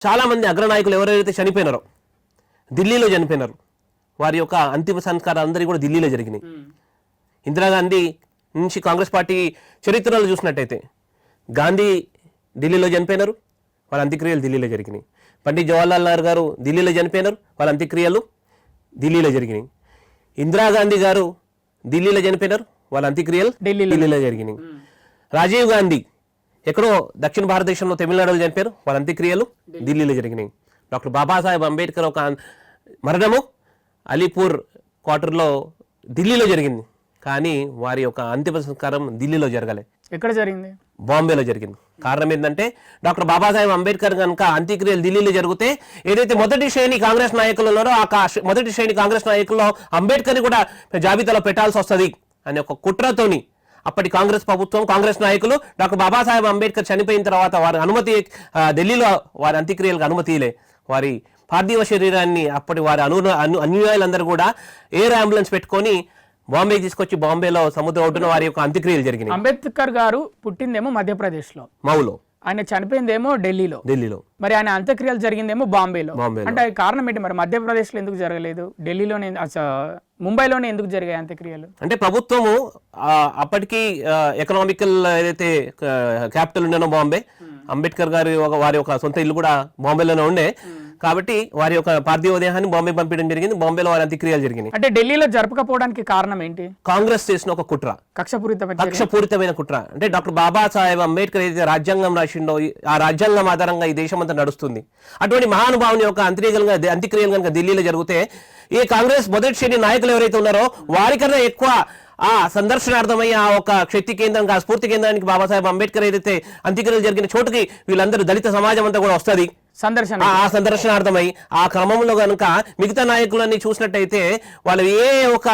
చాలామంది అగ్రనాయకులు ఎవరైతే చనిపోయినారో ఢిల్లీలో చనిపోయినారు, వారి యొక్క అంతిమ సంస్కారాలు అందరికీ కూడా ఢిల్లీలో జరిగినాయి. ఇందిరాగాంధీ నుంచి కాంగ్రెస్ పార్టీ చరిత్రలో చూసినట్టయితే గాంధీ ఢిల్లీలో చనిపోయినారు, వాళ్ళ అంత్యక్రియలు ఢిల్లీలో జరిగినాయి. పండిట్ జవహర్లాల్ నెహ్రూ గారు ఢిల్లీలో చనిపోయినారు, వాళ్ళ అంత్యక్రియలు ఢిల్లీలో జరిగినాయి. ఇందిరాగాంధీ గారు ఢిల్లీలో చనిపోయినారు, వాళ్ళ అంత్యక్రియలు ఢిల్లీలో జరిగినాయి. రాజీవ్ గాంధీ ఎక్కడో దక్షిణ భారతదేశంలో తమిళనాడులో చనిపోయారు, వాళ్ళ అంత్యక్రియలు ఢిల్లీలో జరిగినాయి. డాక్టర్ బాబాసాహెబ్ అంబేద్కర్ ఒక మరణము అలీపూర్ క్వార్టర్లో ఢిల్లీలో జరిగింది, కానీ వారి యొక్క అంతిమ సంస్కారం ఢిల్లీలో జరగలే. ఎక్కడ జరిగింది? బాంబేలో జరిగింది. కారణం ఏంటంటే డాక్టర్ బాబాసాహెబ్ అంబేద్కర్ కనుక అంత్యక్రియలు ఢిల్లీలో జరిగితే ఏదైతే మొదటి శ్రేణి కాంగ్రెస్ నాయకులు ఉన్నారో ఆ మొదటి శ్రేణి కాంగ్రెస్ నాయకుల్లో అంబేద్కర్ని కూడా జాబితాలో పెట్టాల్సి వస్తుంది అనే ఒక కుట్రతోని అప్పటి కాంగ్రెస్ ప్రభుత్వం, కాంగ్రెస్ నాయకులు డాక్టర్ బాబాసాహెబ్ అంబేద్కర్ చనిపోయిన తర్వాత వారి అనుమతి ఢిల్లీలో వారి అంత్యక్రియలకు అనుమతిలే. వారి పార్థివ శరీరాన్ని అప్పటి వారి అనుయాయులందరూ కూడా ఎయిర్ అంబులెన్స్ పెట్టుకొని బాంబేకి తీసుకొచ్చి బాంబేలో సముద్ర ఒడ్డున వారి యొక్క అంత్యక్రియలు జరిగినాయి. అంబేద్కర్ గారు పుట్టిందేమో మధ్యప్రదేశ్లో, మౌలో. ఆయన చనిపోయిందేమో ఢిల్లీలో. మరి ఆయన అంత్యక్రియలు జరిగిందేమో బాంబేలో. అంటే కారణం ఏంటి మరి? మధ్యప్రదేశ్లో ఎందుకు జరగలేదు, ఢిల్లీలోనే ముంబైలోనే ఎందుకు జరిగాయి అంత్యక్రియలు? అంటే ప్రభుత్వము అప్పటికి ఎకనామికల్ ఏదైతే క్యాపిటల్ ఉండేనో బాంబే, అంబేద్కర్ గారి వారి యొక్క సొంత ఇల్లు కూడా బాంబేలోనే ఉండే, కాబట్టి వారి యొక్క పార్థివ దేహాన్ని బాంబే పంపించడం జరిగింది. బాంబేలో వారి అంత్యక్రియలు జరిగినాయి. అంటే ఢిల్లీలో జరపకపోవడానికి కారణం ఏంటి? కాంగ్రెస్ చేసిన ఒక కుట్ర, కక్షపూరితమైన కుట్ర. అంటే డాక్టర్ బాబాసాహెబ్ అంబేద్కర్ ఏదైతే రాజ్యాంగం రాసిండో ఆ రాజ్యాంగం ఆధారంగా ఈ దేశం అంతా నడుస్తుంది. అటువంటి మహానుభావుని యొక్క అంత్యక్రియలు కనుక ఢిల్లీలో జరిగితే ఈ కాంగ్రెస్ మొదటి శ్రేణి నాయకులు ఎవరైతే ఉన్నారో వారికన్నా ఎక్కువ ఆ సందర్శనార్థమై ఆ ఒక శక్తి కేంద్రం, ఆ స్ఫూర్తి కేంద్రానికి బాబాసాహెబ్ అంబేద్కర్ ఏదైతే అంత్యక్రియలు జరిగిన చోటుకి వీళ్ళందరూ దళిత సమాజం అంతా కూడా వస్తుంది ఆ సందర్శనార్థమై. ఆ క్రమంలో కనుక మిగతా నాయకులన్నీ చూసినట్టయితే వాళ్ళు ఏ ఒక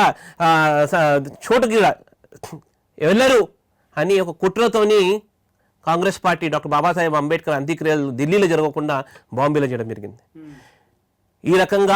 చోటుకి వెళ్ళరు అని ఒక కుట్రతోని కాంగ్రెస్ పార్టీ డాక్టర్ బాబాసాహెబ్ అంబేద్కర్ అంత్యక్రియలు ఢిల్లీలో జరగకుండా బాంబేలో చేయడం జరిగింది. ఈ రకంగా